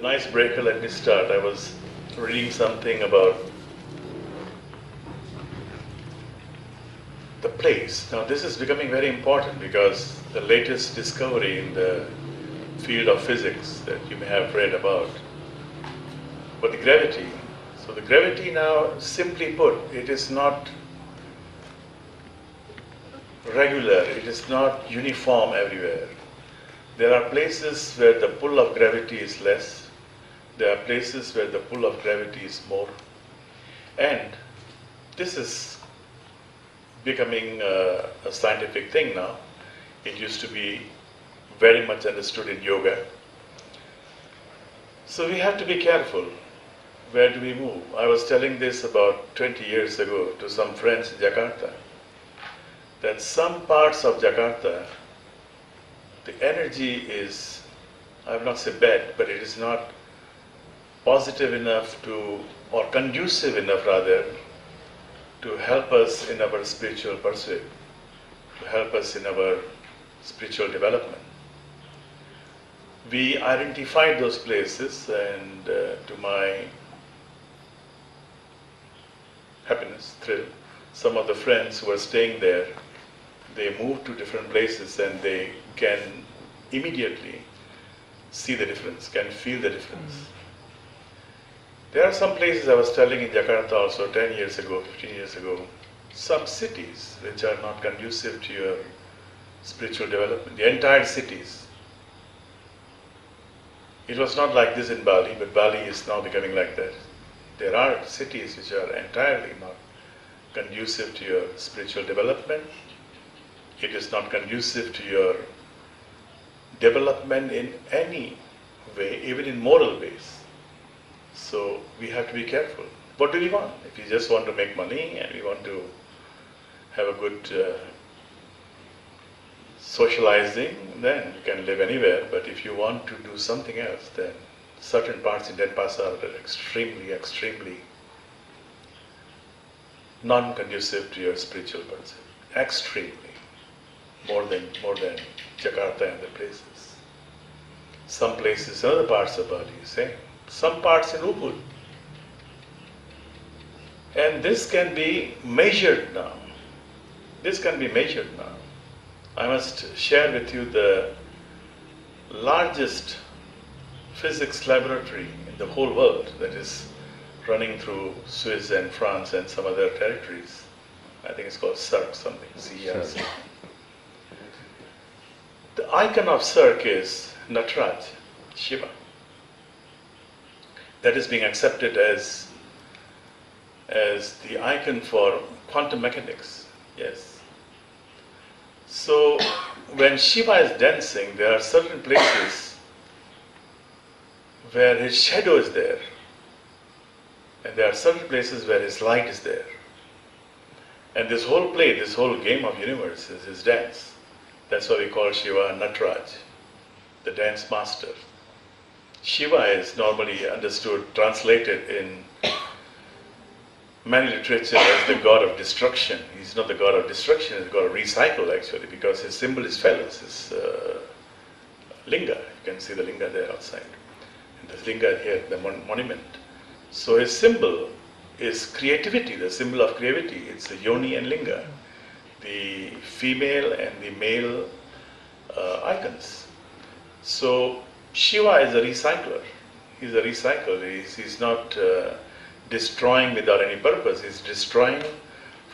As an icebreaker, let me start. I was reading something about the place. Now, this is becoming very important because the latest discovery in the field of physics that you may have read about, but the gravity. So the gravity now, simply put, it is not regular, it is not uniform everywhere. There are places where the pull of gravity is less, there are places where the pull of gravity is more, and this is becoming a scientific thing now. It used to be very much understood in yoga. So we have to be careful. Where do we move? I was telling this about 20 years ago to some friends in Jakarta, that some parts of Jakarta, the energy is, I will not say bad, but it is not positive enough to, or conducive enough rather, to help us in our spiritual pursuit, to help us in our spiritual development. We identified those places, and to my happiness, thrill, some of the friends who are staying there, they move to different places and they can immediately see the difference, can feel the difference. There are some places, I was telling in Jakarta also 10 years ago, 15 years ago, some cities which are not conducive to your spiritual development, the entire cities. It was not like this in Bali, but Bali is now becoming like that. There are cities which are entirely not conducive to your spiritual development. It is not conducive to your development in any way, even in moral ways. So we have to be careful. What do we want? If we just want to make money and we want to have a good socializing, then you can live anywhere. But if you want to do something else, then certain parts in Denpasar are extremely non-conducive to your spiritual pursuit. Extremely. More than Jakarta and other places. Some places, other parts of Bali, same. Some parts in Ubud. And this can be measured now. This can be measured now. I must share with you the largest physics laboratory in the whole world that is running through Swiss and France and some other territories. I think it's called CERC something, CERC. The icon of CERC is Nataraj, Shiva. That is being accepted as the icon for quantum mechanics, yes. So when Shiva is dancing, there are certain places where his shadow is there, and there are certain places where his light is there. And this whole play, this whole game of universe is his dance. That's why we call Shiva Nataraj, the dance master. Shiva is normally understood, translated in many literature as the god of destruction. He's not the god of destruction, he's the god of recycle actually, because his symbol is phallus, his linga. You can see the linga there outside. And the linga here, the monument. So his symbol is creativity, the symbol of creativity. It's the yoni and linga, the female and the male icons. So Shiva is a recycler. He's a recycler. He's not destroying without any purpose. He's destroying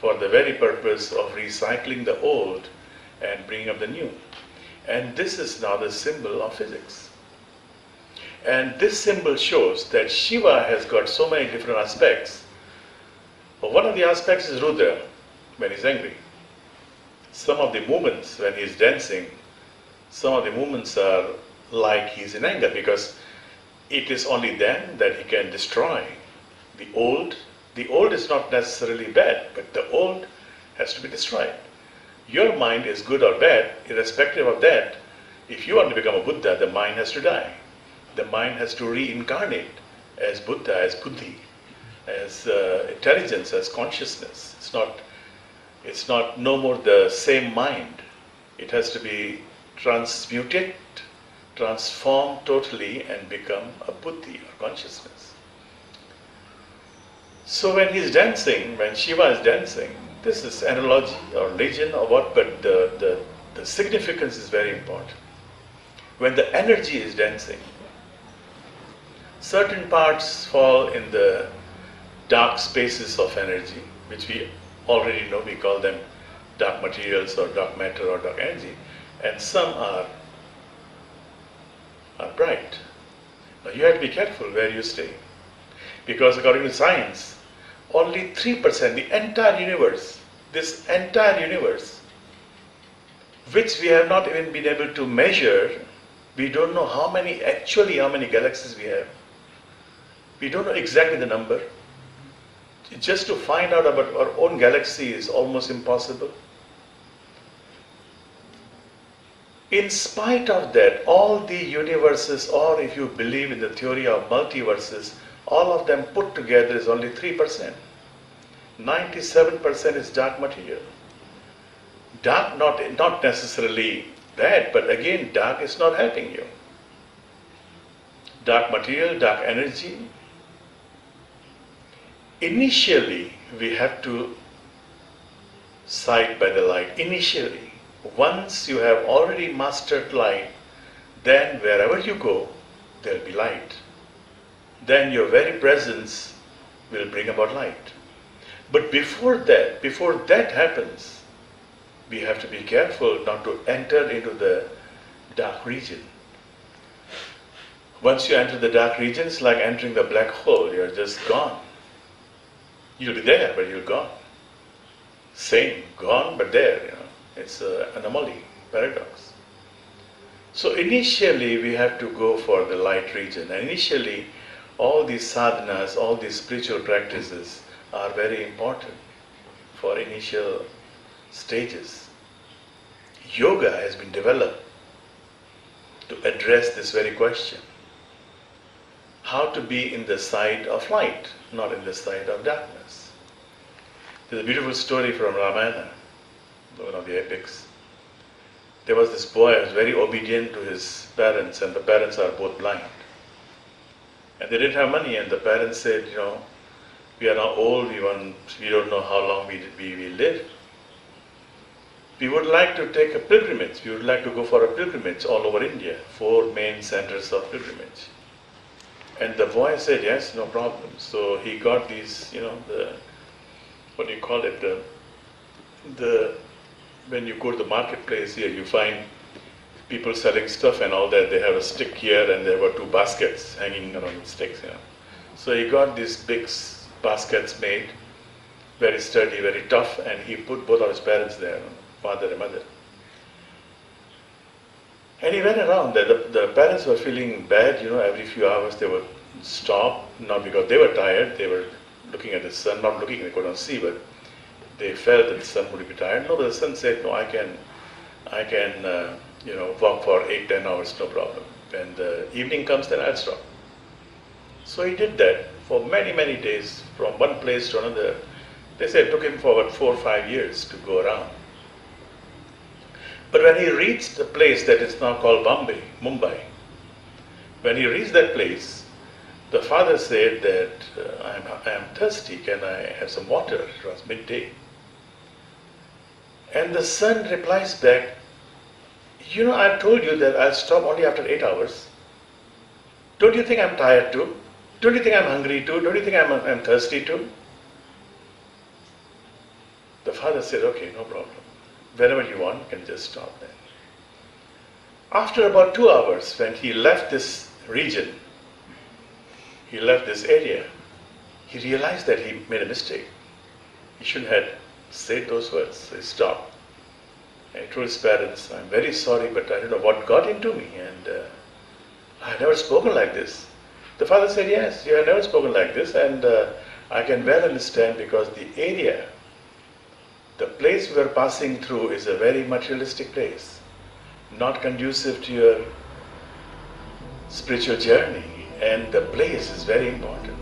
for the very purpose of recycling the old and bringing up the new. And this is now the symbol of physics. And this symbol shows that Shiva has got so many different aspects. But one of the aspects is Rudra, when he's angry. Some of the movements when he's dancing, some of the movements are like he's in anger, because it is only then that he can destroy the old. The old is not necessarily bad, but the old has to be destroyed. Your mind is good or bad, irrespective of that. If you want to become a Buddha, the mind has to die. The mind has to reincarnate as Buddha, as buddhi, as intelligence, as consciousness. It's not no more the same mind. It has to be transmuted, transform totally and become a buddhi or consciousness. So when he's dancing, when Shiva is dancing, this is analogy or legend or what, but the significance is very important. When the energy is dancing, certain parts fall in the dark spaces of energy, which we already know, we call them dark materials or dark matter or dark energy, and some are bright. Now you have to be careful where you stay, because according to science, only 3%, the entire universe, this entire universe, which we have not even been able to measure, we don't know how many galaxies we have. We don't know exactly the number. Just to find out about our own galaxy is almost impossible. In spite of that, all the universes, or if you believe in the theory of multiverses, all of them put together is only 3%. 97% is dark material. Dark not necessarily bad, but again, dark is not helping you. Dark material, dark energy. Initially, we have to sight by the light. Initially, once you have already mastered light, then wherever you go, there will be light. Then your very presence will bring about light. But before that happens, we have to be careful not to enter into the dark region. Once you enter the dark region, it's like entering the black hole. You're just gone. You'll be there, but you're gone. Same, gone, but there. It's an anomaly, paradox. So initially, we have to go for the light region. And initially, all these sadhanas, all these spiritual practices are very important for initial stages. Yoga has been developed to address this very question. How to be in the side of light, not in the side of darkness. There's a beautiful story from Ramayana, one of the epics. There was this boy who was very obedient to his parents, and the parents are both blind. And they didn't have money, and the parents said, we are now old, we don't know how long we will live. We would like to take a pilgrimage. We would like to go for a pilgrimage all over India, 4 main centers of pilgrimage. And the boy said, yes, no problem. So he got these, what do you call it, when you go to the marketplace here, you find people selling stuff and all that. They have a stick here and there were 2 baskets hanging around sticks. So he got these big baskets made, very sturdy, very tough, and he put both of his parents there, father and mother. And he went around. The parents were feeling bad, every few hours they would stop, not because they were tired, they were looking at the sun, not looking, they couldn't see, but they felt that the sun would be tired. No, but the son said, no, I can walk for 8-10 hours, no problem. When the evening comes, then I'll stop. So he did that for many, many days, from one place to another. They said it took him for about 4 or 5 years to go around. But when he reached the place that is now called Mumbai, when he reached that place, the father said that, I am thirsty, can I have some water? It was midday. And the son replies back, I've told you that I'll stop only after 8 hours. Don't you think I'm tired too? Don't you think I'm hungry too? Don't you think I'm thirsty too? The father said, okay, no problem. Whenever you want, you can just stop then. After about 2 hours, when he left this region, he left this area, he realized that he made a mistake. He shouldn't have said those words. So he stopped. And he told his parents, I'm very sorry, but I don't know what got into me, and I have never spoken like this. The father said, yes, you have never spoken like this, and I can well understand, because the area, the place we are passing through is a very materialistic place, not conducive to your spiritual journey, and the place is very important.